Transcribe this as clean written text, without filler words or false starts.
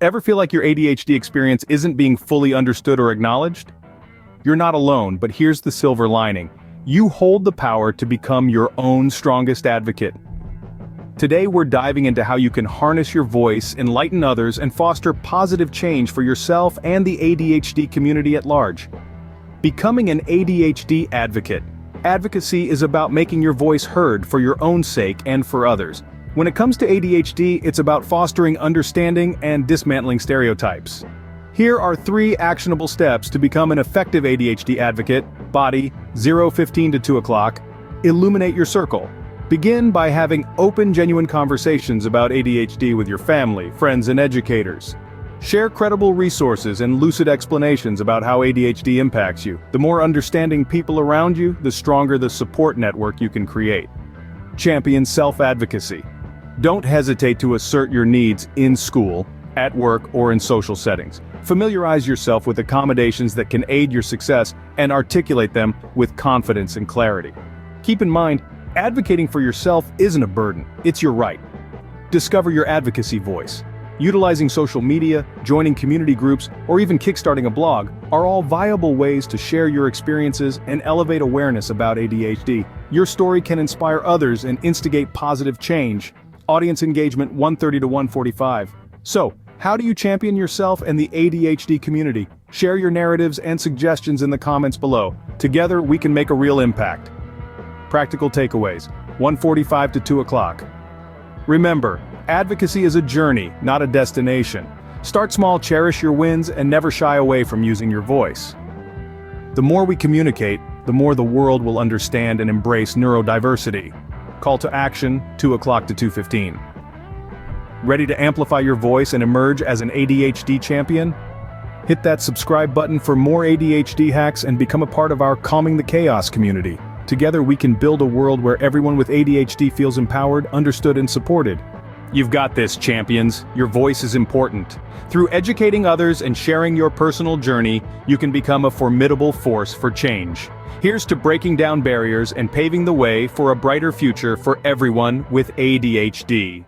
Ever feel like your ADHD experience isn't being fully understood or acknowledged? You're not alone, but here's the silver lining. You hold the power to become your own strongest advocate. Today we're diving into how you can harness your voice, enlighten others, and foster positive change for yourself and the ADHD community at large. Becoming an ADHD advocate. Advocacy is about making your voice heard for your own sake and for others. When it comes to ADHD, it's about fostering understanding and dismantling stereotypes. Here are 3 actionable steps to become an effective ADHD advocate. Body, 0:15 to 2 o'clock. Illuminate your circle. Begin by having open, genuine conversations about ADHD with your family, friends, and educators. Share credible resources and lucid explanations about how ADHD impacts you. The more understanding people around you, the stronger the support network you can create. Champion self-advocacy. Don't hesitate to assert your needs in school, at work, or in social settings. Familiarize yourself with accommodations that can aid your success and articulate them with confidence and clarity. Keep in mind, advocating for yourself isn't a burden, it's your right. Discover your advocacy voice. Utilizing social media, joining community groups, or even kickstarting a blog are all viable ways to share your experiences and elevate awareness about ADHD. Your story can inspire others and instigate positive change. Audience engagement 130 to 145. So, how do you champion yourself and the ADHD community? Share your narratives and suggestions in the comments below. Together, we can make a real impact. Practical takeaways, 1:45 to 2 o'clock. Remember, advocacy is a journey, not a destination. Start small, cherish your wins, and never shy away from using your voice. The more we communicate, the more the world will understand and embrace neurodiversity. Call to action, 2 o'clock to 2:15. Ready to amplify your voice and emerge as an ADHD champion? Hit that subscribe button for more ADHD hacks and become a part of our Calming the Chaos community. Together we can build a world where everyone with ADHD feels empowered, understood, and supported. You've got this, champions. Your voice is important. Through educating others and sharing your personal journey, you can become a formidable force for change. Here's to breaking down barriers and paving the way for a brighter future for everyone with ADHD.